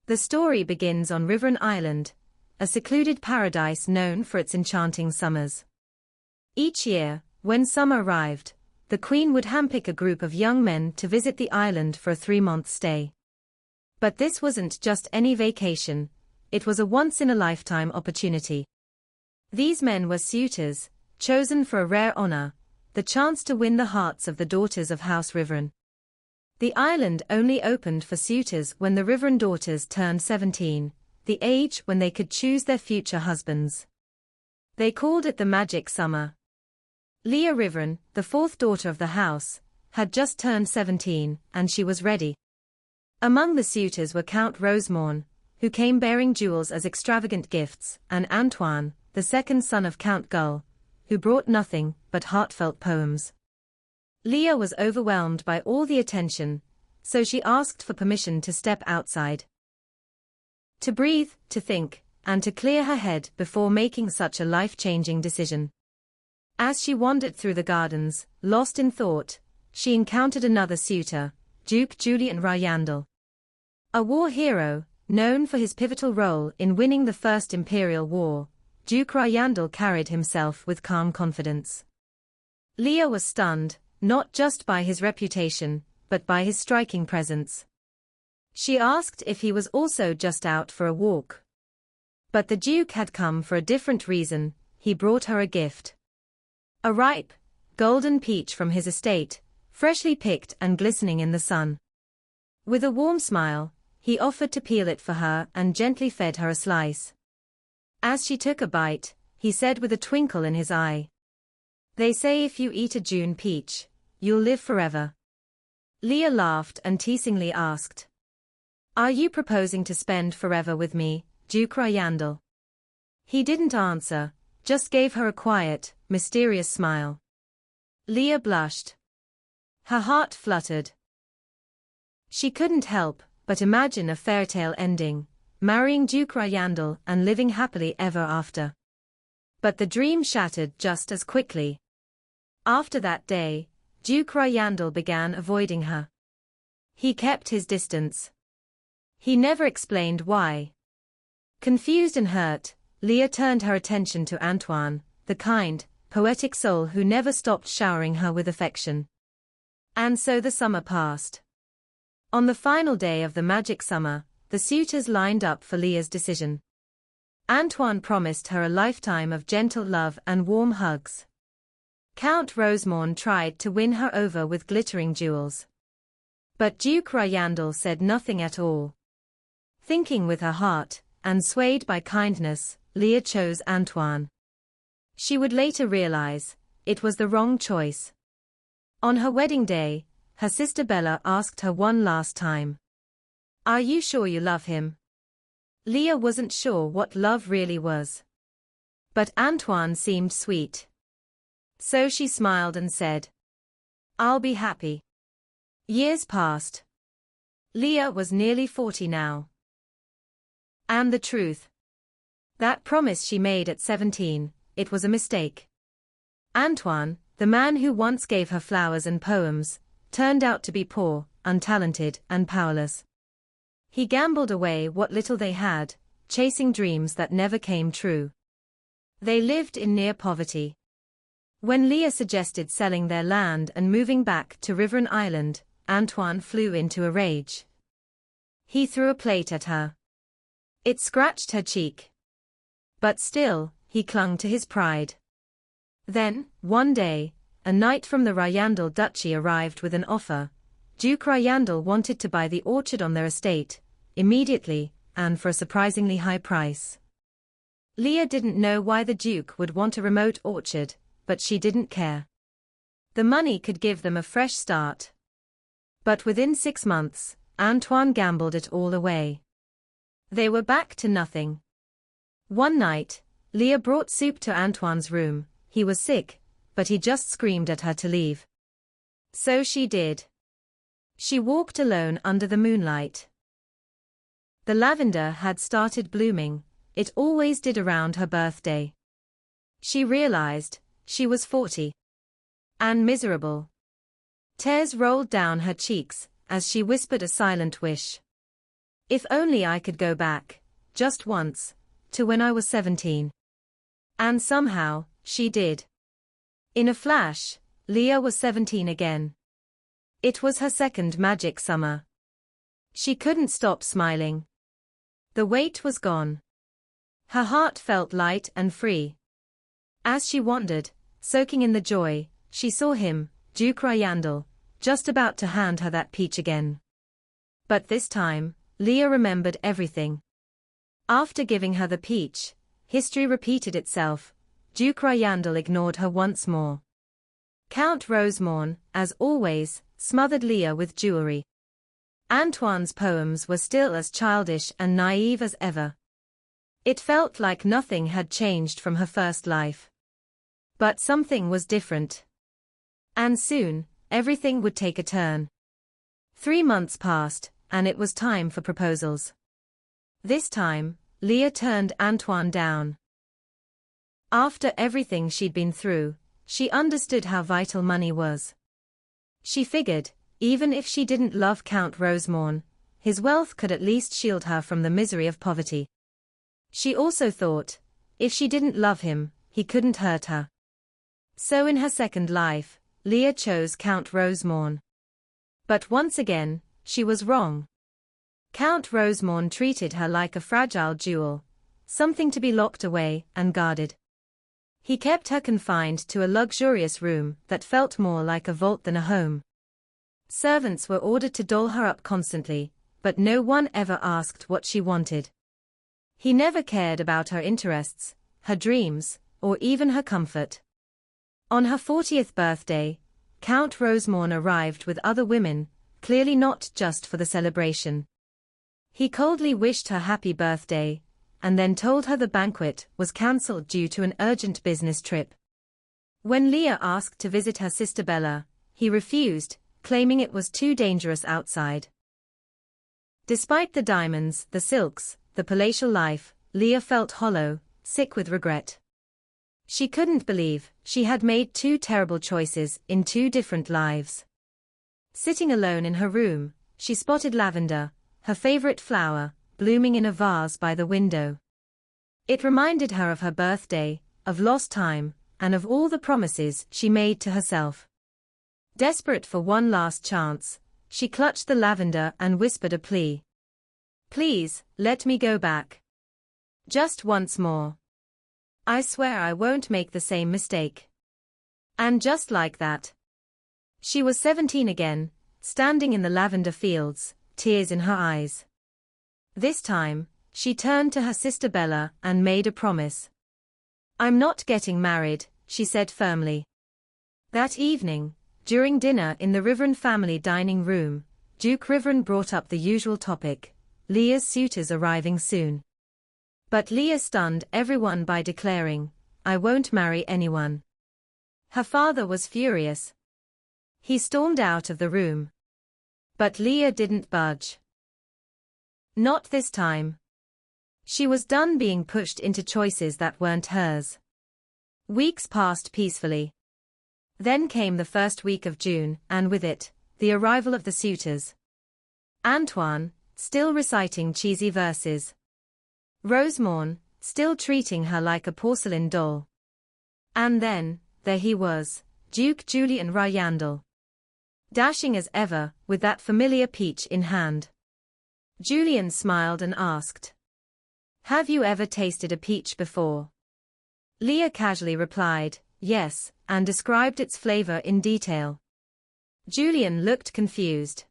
The story begins on Riverine Island, a secluded paradise known for its enchanting summers. Each year, when summer arrived, the queen would handpick a group of young men to visit the island for a 3-month stay. But this wasn't just any vacation, it was a once-in-a-lifetime opportunity. These men were suitors, chosen for a rare honor, the chance to win the hearts of the daughters of House Riverine. The island only opened for suitors when the Riverine daughters turned 17, the age when they could choose their future husbands. They called it the magic summer. Leah Riverine, the fourth daughter of the house, had just turned 17, and she was ready. Among the suitors were Count Rosemorn, who came bearing jewels as extravagant gifts, and Antoine, the second son of Count Gull, who brought nothing but heartfelt poems. Leah was overwhelmed by all the attention, so she asked for permission to step outside. To breathe, to think, and to clear her head before making such a life-changing decision. As she wandered through the gardens, lost in thought, she encountered another suitor, Duke Julian Ryandel. A war hero, known for his pivotal role in winning the First Imperial War, Duke Ryandel carried himself with calm confidence. Leah was stunned, not just by his reputation, but by his striking presence. She asked if he was also just out for a walk. But the Duke had come for a different reason. He brought her a gift. A ripe, golden peach from his estate, freshly picked and glistening in the sun. With a warm smile, he offered to peel it for her and gently fed her a slice. As she took a bite, he said with a twinkle in his eye, "They say if you eat a June peach, you'll live forever." Leah laughed and teasingly asked, "Are you proposing to spend forever with me, Duke Ryandel?" He didn't answer, just gave her a quiet, mysterious smile. Leah blushed. Her heart fluttered. She couldn't help but imagine a fairytale ending, marrying Duke Ryandel and living happily ever after. But the dream shattered just as quickly. After that day, Duke Ryandel began avoiding her. He kept his distance. He never explained why. Confused and hurt, Leah turned her attention to Antoine, the kind, poetic soul who never stopped showering her with affection. And so the summer passed. On the final day of the magic summer, the suitors lined up for Leah's decision. Antoine promised her a lifetime of gentle love and warm hugs. Count Rosemorn tried to win her over with glittering jewels. But Duke Ryandel said nothing at all. Thinking with her heart, and swayed by kindness, Leah chose Antoine. She would later realize, it was the wrong choice. On her wedding day, her sister Bella asked her one last time, "Are you sure you love him?" Leah wasn't sure what love really was. But Antoine seemed sweet. So she smiled and said, "I'll be happy." Years passed. Leah was nearly 40 now. And the truth. That promise she made at 17, it was a mistake. Antoine, the man who once gave her flowers and poems, turned out to be poor, untalented, and powerless. He gambled away what little they had, chasing dreams that never came true. They lived in near poverty. When Leah suggested selling their land and moving back to Riverine Island, Antoine flew into a rage. He threw a plate at her. It scratched her cheek. But still, he clung to his pride. Then, one day, a knight from the Ryandel Duchy arrived with an offer. Duke Ryandel wanted to buy the orchard on their estate, immediately, and for a surprisingly high price. Leah didn't know why the Duke would want a remote orchard, but she didn't care. The money could give them a fresh start. But within 6 months, Antoine gambled it all away. They were back to nothing. One night, Leah brought soup to Antoine's room. He was sick, but he just screamed at her to leave. So she did. She walked alone under the moonlight. The lavender had started blooming, it always did around her birthday. She realized, she was 40. And miserable. Tears rolled down her cheeks, as she whispered a silent wish. If only I could go back, just once, to when I was 17. And somehow, she did. In a flash, Leah was 17 again. It was her second magic summer. She couldn't stop smiling. The weight was gone. Her heart felt light and free. As she wandered, soaking in the joy, she saw him, Duke Ryandel, just about to hand her that peach again. But this time, Leah remembered everything. After giving her the peach, history repeated itself. Duke Ryandel ignored her once more. Count Rosemorn, as always, smothered Leah with jewelry. Antoine's poems were still as childish and naive as ever. It felt like nothing had changed from her first life. But something was different. And soon, everything would take a turn. 3 months passed, and it was time for proposals. This time, Leah turned Antoine down. After everything she'd been through, she understood how vital money was. She figured, even if she didn't love Count Rosemorn, his wealth could at least shield her from the misery of poverty. She also thought, if she didn't love him, he couldn't hurt her. So in her second life, Leah chose Count Rosemorn. But once again, she was wrong. Count Rosemorn treated her like a fragile jewel, something to be locked away and guarded. He kept her confined to a luxurious room that felt more like a vault than a home. Servants were ordered to doll her up constantly, but no one ever asked what she wanted. He never cared about her interests, her dreams, or even her comfort. On her 40th birthday, Count Rosemorn arrived with other women, clearly not just for the celebration. He coldly wished her happy birthday, and then told her the banquet was cancelled due to an urgent business trip. When Leah asked to visit her sister Bella, he refused, claiming it was too dangerous outside. Despite the diamonds, the silks, the palatial life, Leah felt hollow, sick with regret. She couldn't believe she had made 2 terrible choices in 2 different lives. Sitting alone in her room, she spotted lavender, her favorite flower, blooming in a vase by the window. It reminded her of her birthday, of lost time, and of all the promises she made to herself. Desperate for one last chance, she clutched the lavender and whispered a plea. "Please, let me go back. Just once more. I swear I won't make the same mistake." And just like that, she was 17 again, standing in the lavender fields, tears in her eyes. This time, she turned to her sister Bella and made a promise. "I'm not getting married," she said firmly. That evening, during dinner in the Riveren family dining room, Duke Riveren brought up the usual topic, Leah's suitors arriving soon. But Leah stunned everyone by declaring, "I won't marry anyone." Her father was furious. He stormed out of the room. But Leah didn't budge. Not this time. She was done being pushed into choices that weren't hers. Weeks passed peacefully. Then came the first week of June, and with it, the arrival of the suitors. Antoine, still reciting cheesy verses. Rosemorn, still treating her like a porcelain doll. And then, there he was, Duke Julien Ryandel. Dashing as ever, with that familiar peach in hand. Julien smiled and asked, "Have you ever tasted a peach before?" Leah casually replied, "Yes," and described its flavor in detail. Julien looked confused.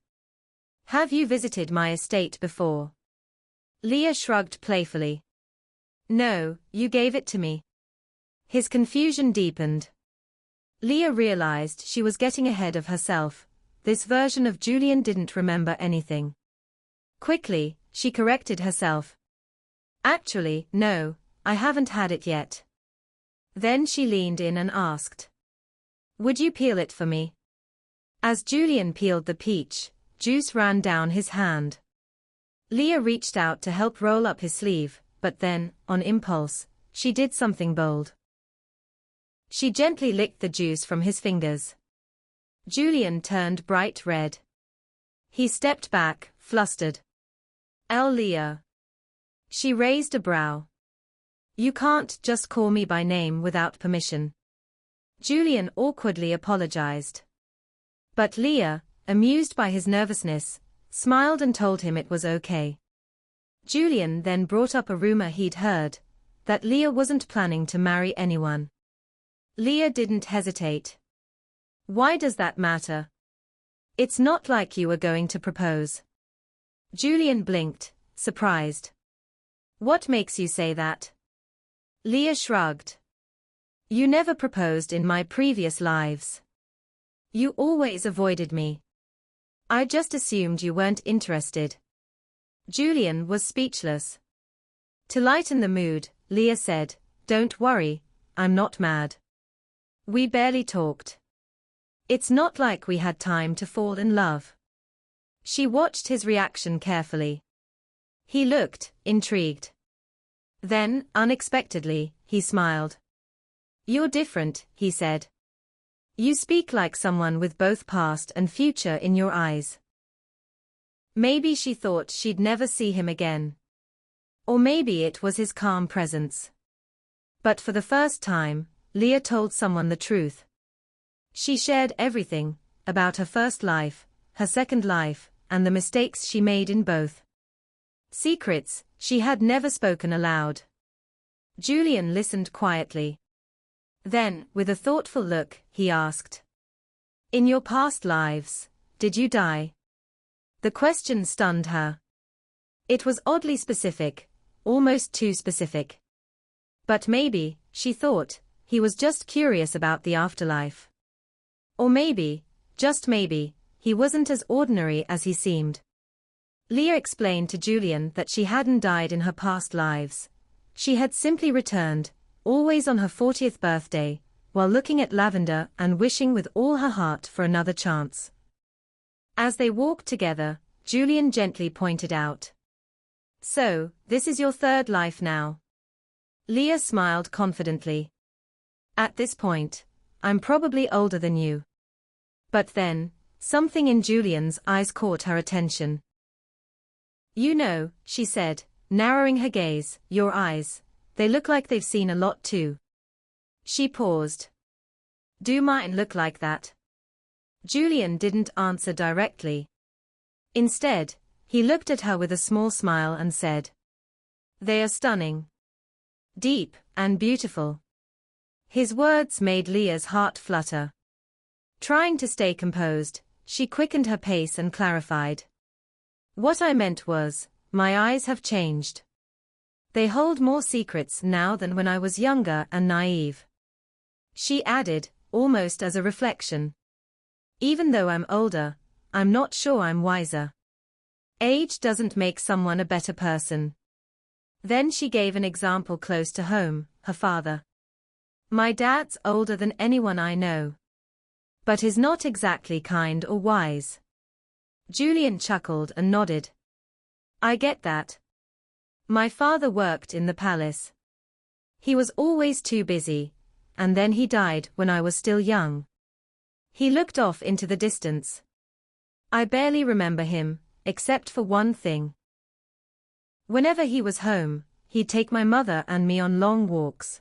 "Have you visited my estate before?" Leah shrugged playfully. "No, you gave it to me." His confusion deepened. Leah realized she was getting ahead of herself. This version of Julien didn't remember anything. Quickly, she corrected herself. "Actually, no, I haven't had it yet." Then she leaned in and asked, "Would you peel it for me?" As Julien peeled the peach, juice ran down his hand. Leah reached out to help roll up his sleeve, but then, on impulse, she did something bold. She gently licked the juice from his fingers. Julien turned bright red. He stepped back, flustered. Elle Leah. She raised a brow. You can't just call me by name without permission. Julian awkwardly apologized. But Leah, amused by his nervousness, smiled and told him it was okay. Julian then brought up a rumor he'd heard, that Leah wasn't planning to marry anyone. Leah didn't hesitate. Why does that matter? It's not like you were going to propose. Julian blinked, surprised. What makes you say that? Leah shrugged. You never proposed in my previous lives. You always avoided me. I just assumed you weren't interested. Julian was speechless. To lighten the mood, Leah said, Don't worry, I'm not mad. We barely talked. It's not like we had time to fall in love. She watched his reaction carefully. He looked intrigued. Then, unexpectedly, he smiled. You're different, he said. You speak like someone with both past and future in your eyes. Maybe she thought she'd never see him again. Or maybe it was his calm presence. But for the first time, Leah told someone the truth. She shared everything, about her first life, her second life, and the mistakes she made in both. Secrets she had never spoken aloud. Julian listened quietly. Then, with a thoughtful look, he asked. In your past lives, did you die? The question stunned her. It was oddly specific, almost too specific. But maybe, she thought, he was just curious about the afterlife. Or maybe, just maybe, he wasn't as ordinary as he seemed. Leah explained to Julian that she hadn't died in her past lives. She had simply returned, always on her 40th birthday, while looking at lavender and wishing with all her heart for another chance. As they walked together, Julian gently pointed out. So, this is your third life now. Leah smiled confidently. At this point, I'm probably older than you. But then, something in Julian's eyes caught her attention. You know, she said, narrowing her gaze, your eyes, they look like they've seen a lot too. She paused. Do mine look like that? Julian didn't answer directly. Instead, he looked at her with a small smile and said, They are stunning. Deep and beautiful. His words made Leah's heart flutter. Trying to stay composed, she quickened her pace and clarified. What I meant was, my eyes have changed. They hold more secrets now than when I was younger and naive. She added, almost as a reflection. Even though I'm older, I'm not sure I'm wiser. Age doesn't make someone a better person. Then she gave an example close to home, her father. My dad's older than anyone I know. But he's not exactly kind or wise. Julian chuckled and nodded. I get that. My father worked in the palace. He was always too busy, and then he died when I was still young. He looked off into the distance. I barely remember him, except for one thing. Whenever he was home, he'd take my mother and me on long walks.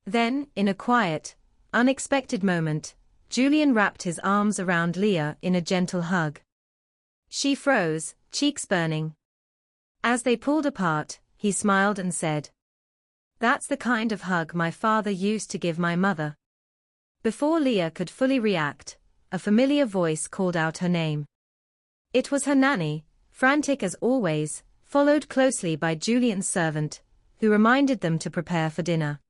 Then, in a quiet, unexpected moment, Julian wrapped his arms around Leah in a gentle hug. She froze, cheeks burning. As they pulled apart, he smiled and said, That's the kind of hug my father used to give my mother. Before Leah could fully react, a familiar voice called out her name. It was her nanny, frantic as always, followed closely by Julian's servant, who reminded them to prepare for dinner.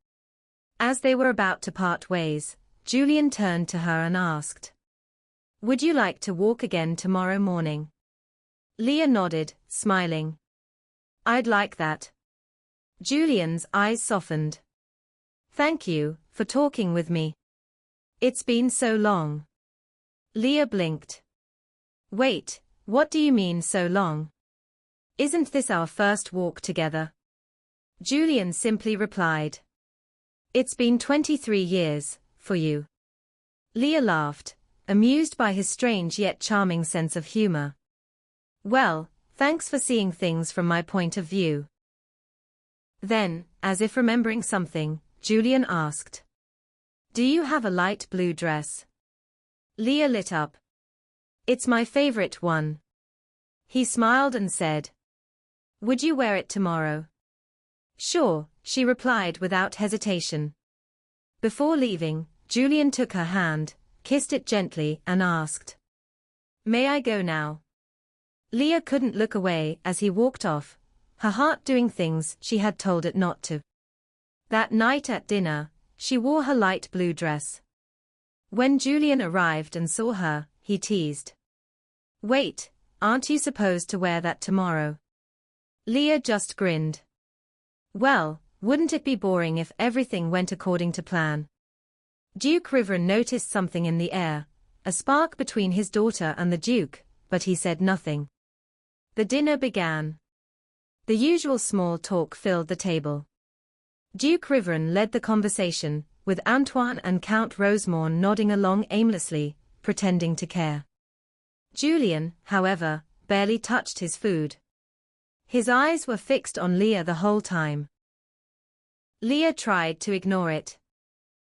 As they were about to part ways, Julian turned to her and asked, Would you like to walk again tomorrow morning? Leah nodded, smiling. I'd like that. Julian's eyes softened. Thank you for talking with me. It's been so long. Leah blinked. Wait, what do you mean so long? Isn't this our first walk together? Julian simply replied. It's been 23 years, for you. Leah laughed, amused by his strange yet charming sense of humor. Well, Thanks for seeing things from my point of view. Then, as if remembering something, Julian asked. Do you have a light blue dress? Leah lit up. It's my favorite one. He smiled and said. Would you wear it tomorrow? Sure, she replied without hesitation. Before leaving, Julian took her hand, kissed it gently and asked. May I go now? Leah couldn't look away as he walked off, her heart doing things she had told it not to. That night at dinner, she wore her light blue dress. When Julian arrived and saw her, he teased. Wait, aren't you supposed to wear that tomorrow? Leah just grinned. Well, wouldn't it be boring if everything went according to plan? Duke Riveren noticed something in the air, a spark between his daughter and the Duke, but he said nothing. The dinner began. The usual small talk filled the table. Duke Riveren led the conversation, with Antoine and Count Rosemorn nodding along aimlessly, pretending to care. Julian, however, barely touched his food. His eyes were fixed on Leah the whole time. Leah tried to ignore it.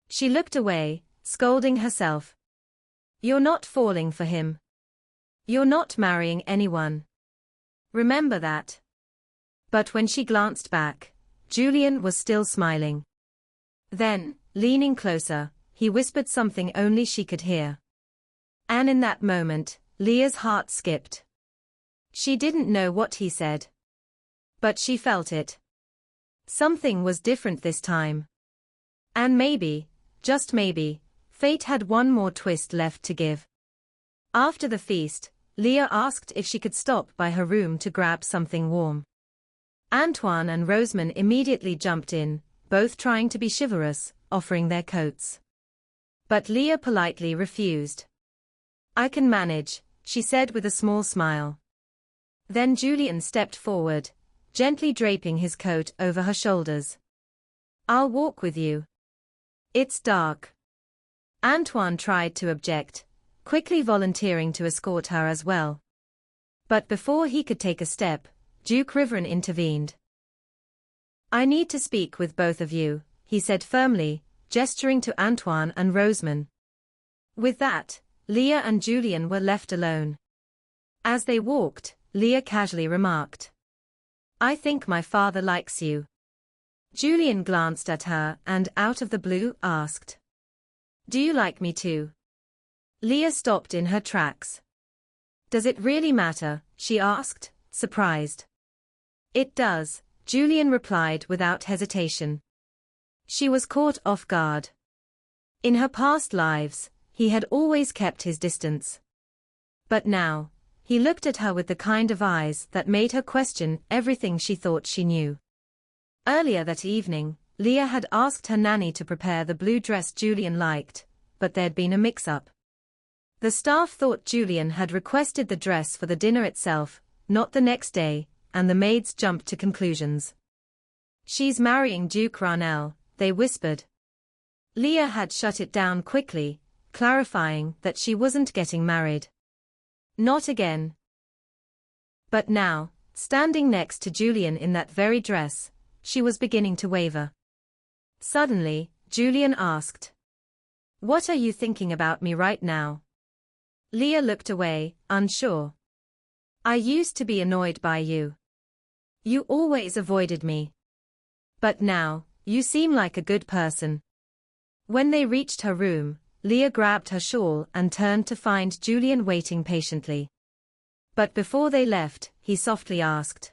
She looked away, scolding herself. You're not falling for him. You're not marrying anyone. Remember that. But when she glanced back, Julian was still smiling. Then, leaning closer, he whispered something only she could hear. And in that moment, Leah's heart skipped. She didn't know what he said. But she felt it. Something was different this time. And maybe, just maybe, fate had one more twist left to give. After the feast, Leah asked if she could stop by her room to grab something warm. Antoine and Rosemond immediately jumped in, both trying to be chivalrous, offering their coats. But Leah politely refused. I can manage, she said with a small smile. Then Julian stepped forward, gently draping his coat over her shoulders. I'll walk with you. It's dark. Antoine tried to object, quickly volunteering to escort her as well. But before he could take a step, Duke Riveren intervened. I need to speak with both of you, he said firmly, gesturing to Antoine and Rosemond. With that, Leah and Julian were left alone. As they walked, Leah casually remarked. I think my father likes you. Julian glanced at her and, out of the blue, asked. Do you like me too? Leah stopped in her tracks. Does it really matter? She asked, surprised. It does, Julian replied without hesitation. She was caught off guard. In her past lives, he had always kept his distance. But now, he looked at her with the kind of eyes that made her question everything she thought she knew. Earlier that evening, Leah had asked her nanny to prepare the blue dress Julian liked, but there'd been a mix-up. The staff thought Julian had requested the dress for the dinner itself, not the next day, and the maids jumped to conclusions. She's marrying Duke Ranel, they whispered. Leah had shut it down quickly, clarifying that she wasn't getting married. Not again. But now, standing next to Julian in that very dress, she was beginning to waver. Suddenly, Julian asked. What are you thinking about me right now? Leah looked away, unsure. I used to be annoyed by you. You always avoided me. But now, you seem like a good person. When they reached her room, Leah grabbed her shawl and turned to find Julian waiting patiently. But before they left, he softly asked.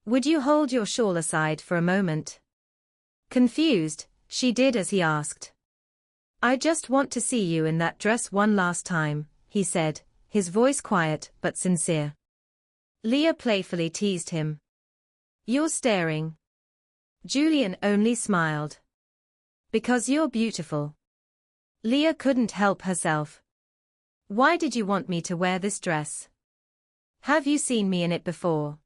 Would you hold your shawl aside for a moment? Confused, she did as he asked. I just want to see you in that dress one last time, he said, his voice quiet but sincere. Leah playfully teased him. You're staring. Julian only smiled. Because you're beautiful. Leah couldn't help herself. Why did you want me to wear this dress? Have you seen me in it before?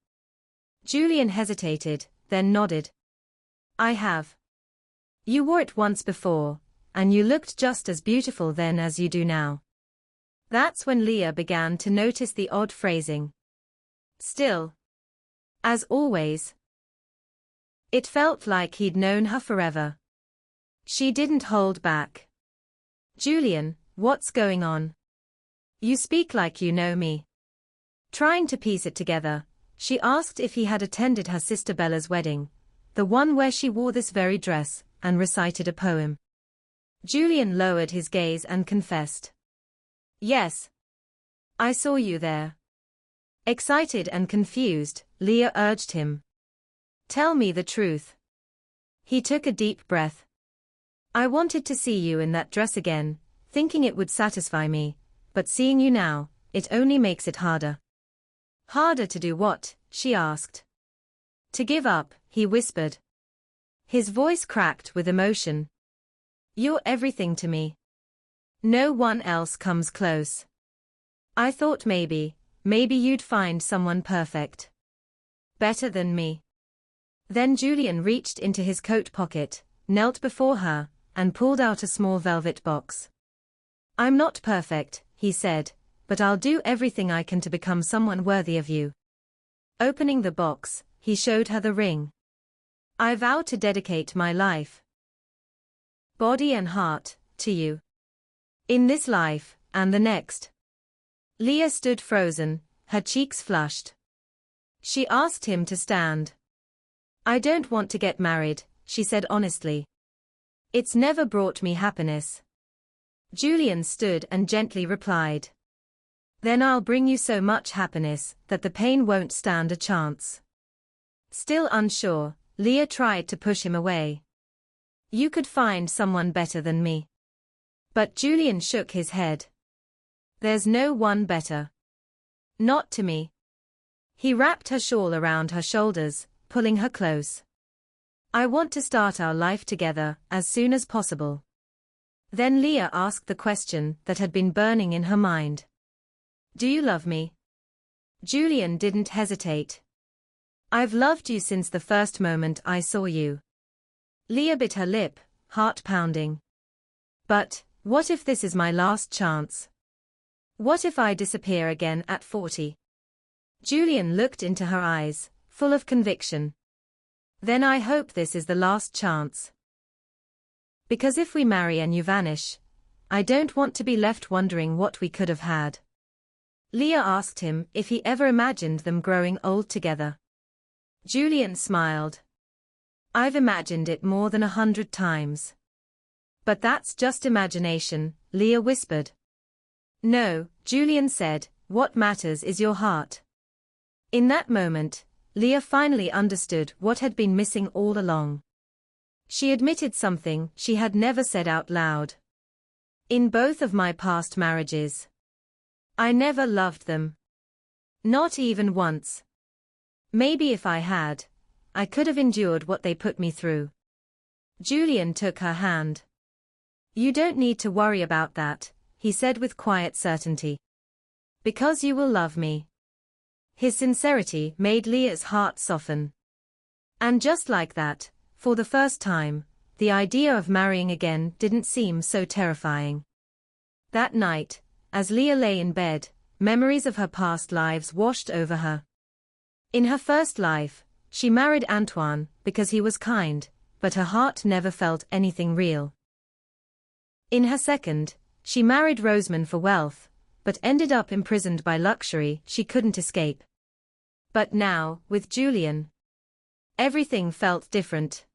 Julian hesitated, then nodded. I have. You wore it once before, and you looked just as beautiful then as you do now. That's when Leah began to notice the odd phrasing. Still, as always, it felt like he'd known her forever. She didn't hold back. Julian, what's going on? You speak like you know me. Trying to piece it together, she asked if he had attended her sister Bella's wedding, the one where she wore this very dress, and recited a poem. Julian lowered his gaze and confessed. Yes. I saw you there. Excited and confused, Leah urged him. Tell me the truth. He took a deep breath. I wanted to see you in that dress again, thinking it would satisfy me, but seeing you now, it only makes it harder. Harder to do what? She asked. To give up, he whispered. His voice cracked with emotion. You're everything to me. No one else comes close. I thought maybe you'd find someone perfect. Better than me. Then Julian reached into his coat pocket, knelt before her, and pulled out a small velvet box. I'm not perfect, he said, but I'll do everything I can to become someone worthy of you. Opening the box, he showed her the ring. I vow to dedicate my life, body and heart, to you. In this life, and the next. Leah stood frozen, her cheeks flushed. She asked him to stand. I don't want to get married, she said honestly. It's never brought me happiness. Julian stood and gently replied. Then I'll bring you so much happiness that the pain won't stand a chance. Still unsure, Leah tried to push him away. You could find someone better than me. But Julian shook his head. There's no one better. Not to me. He wrapped her shawl around her shoulders, pulling her close. I want to start our life together as soon as possible. Then Leah asked the question that had been burning in her mind. Do you love me? Julian didn't hesitate. I've loved you since the first moment I saw you. Leah bit her lip, heart pounding. But, what if this is my last chance? What if I disappear again at 40? Julian looked into her eyes, full of conviction. Then I hope this is the last chance. Because if we marry and you vanish, I don't want to be left wondering what we could have had. Leah asked him if he ever imagined them growing old together. Julian smiled. I've imagined it more than 100 times. But that's just imagination, Leah whispered. No, Julian said, what matters is your heart. In that moment, Leah finally understood what had been missing all along. She admitted something she had never said out loud. In both of my past marriages, I never loved them. Not even once. Maybe if I had, I could have endured what they put me through. Julian took her hand. You don't need to worry about that, he said with quiet certainty. Because you will love me. His sincerity made Leah's heart soften. And just like that, for the first time, the idea of marrying again didn't seem so terrifying. That night, as Leah lay in bed, memories of her past lives washed over her. In her first life, she married Antoine because he was kind, but her heart never felt anything real. In her second, she married Roseman for wealth, but ended up imprisoned by luxury she couldn't escape. But now, with Julian, everything felt different.